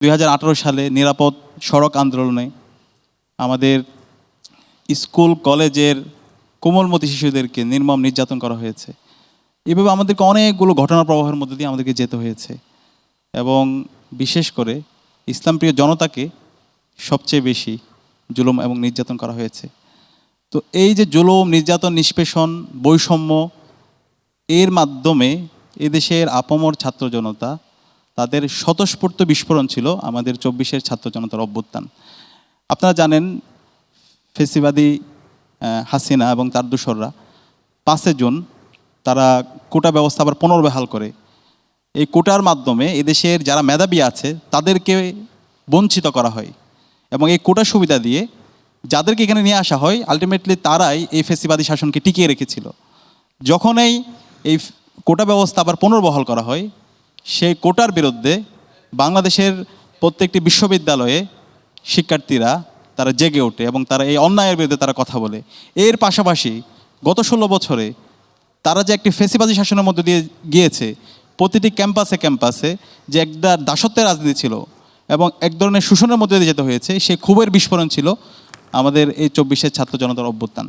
2018 সালে নিরাপদ সড়ক আন্দোলনে আমাদের স্কুল কলেজের কোমলমতি শিশুদেরকে নির্মম নির্যাতন করা হয়েছে। এভাবে আমাদেরকে অনেকগুলো ঘটনা প্রবাহের মধ্যে দিয়ে আমাদেরকে যেতে হয়েছে এবং বিশেষ করে ইসলামপ্রিয় জনতাকে সবচেয়ে বেশি জুলুম এবং নির্যাতন করা হয়েছে। তো এই যে জুলুম, নির্যাতন, নিষ্পেষণ, বৈষম্য, এর মাধ্যমে এদেশের আপামর ছাত্র জনতা তাদের স্বতঃস্ফূর্ত বিস্ফোরণ ছিল আমাদের 24-এর ছাত্র জনতার অভ্যুত্থান। আপনারা জানেন ফেসিবাদী হাসিনা এবং তার দূষররা 5 জুন তারা কোটা ব্যবস্থা আবার পুনর্বহাল করে। এই কোটার মাধ্যমে এদেশের যারা মেধাবী আছে তাদেরকে বঞ্চিত করা হয় এবং এই কোটা সুবিধা দিয়ে যাদেরকে এখানে নিয়ে আসা হয় আলটিমেটলি তারাই এই ফেসিবাদী শাসনকে টিকিয়ে রেখেছিল। যখনই এই কোটা ব্যবস্থা আবার পুনর্বহাল করা হয়, সেই কোটার বিরুদ্ধে বাংলাদেশের প্রত্যেকটি বিশ্ববিদ্যালয়ে শিক্ষার্থীরা তারা জেগে ওঠে এবং তারা এই অন্যায়ের বিরুদ্ধে তারা কথা বলে। এর পাশাপাশি গত 16 বছরে তারা যে একটি ফেসিবাদী শাসনের মধ্যে দিয়ে গিয়েছে, প্রতিটি ক্যাম্পাসে ক্যাম্পাসে যে একটা দাসত্বের রাজনীতি ছিল এবং এক ধরনের শোষণের মধ্যে দিয়ে যেতে হয়েছে, সেই ক্ষোভের বিস্ফোরণ ছিল আমাদের এই 24-এর ছাত্র জনতার অভ্যুত্থান।